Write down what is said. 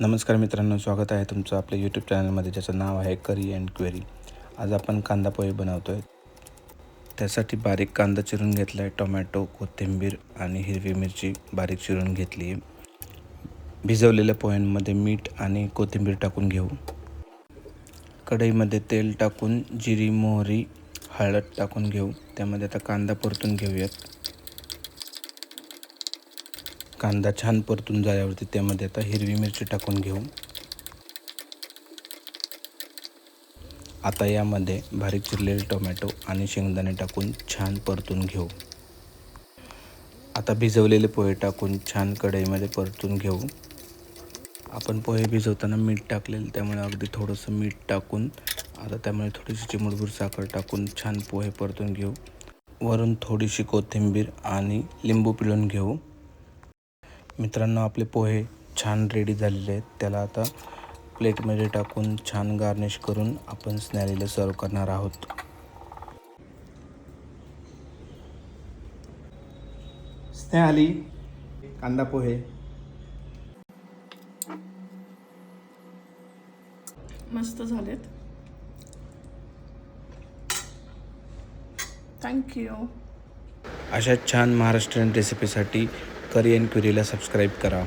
नमस्कार मित्रांनो, स्वागत आहे तुमचं आपल्या यूट्यूब चॅनलमध्ये ज्याचं नाव आहे करी अँड क्वेरी. आज आपण कांदा पोहे बनवतो आहे. त्यासाठी बारीक कांदा चिरून घेतला आहे, टोमॅटो, कोथिंबीर आणि हिरवी मिरची बारीक चिरून घेतली आहे. भिजवलेल्या पोह्यांमध्ये मीठ आणि कोथिंबीर टाकून घेऊ. कढईमध्ये तेल टाकून जिरी, मोहरी, हळद टाकून घेऊ. त्यामध्ये आता कांदा परतून घेऊयात. कांदा छान परतून झाल्यावरती त्यामध्ये आता हिरवी मिरची टाकून घेऊ. आता यामध्ये बारीक चिरलेले टोमॅटो आणि शेंगदाणे टाकून छान परतून घेऊ. आता भिजवलेले पोहे टाकून छान कढईमध्ये परतून घेऊ. आपण पोहे भिजवताना मीठ टाकलेलं, त्यामुळे अगदी थोडंसं मीठ टाकून आता त्यामुळे थोडीशी चिमूटभर साखर टाकून छान पोहे परतून घेऊ. वरून थोडीशी कोथिंबीर आणि लिंबू पिळून घेऊ. मित्रांनो, आपले पोहे छान रेडी झालेले आहेत. त्याला आता प्लेटमध्ये टाकून छान गार्निश करून आपण स्नॅरीला सर्व करणार आहोत. स्नेहाली, कांदा पोहे. मस्त झालेत. थँक्यू. अशा छान महाराष्ट्रीयन रेसिपीसाठी करी अँड क्वेरीला सबस्क्राईब करा.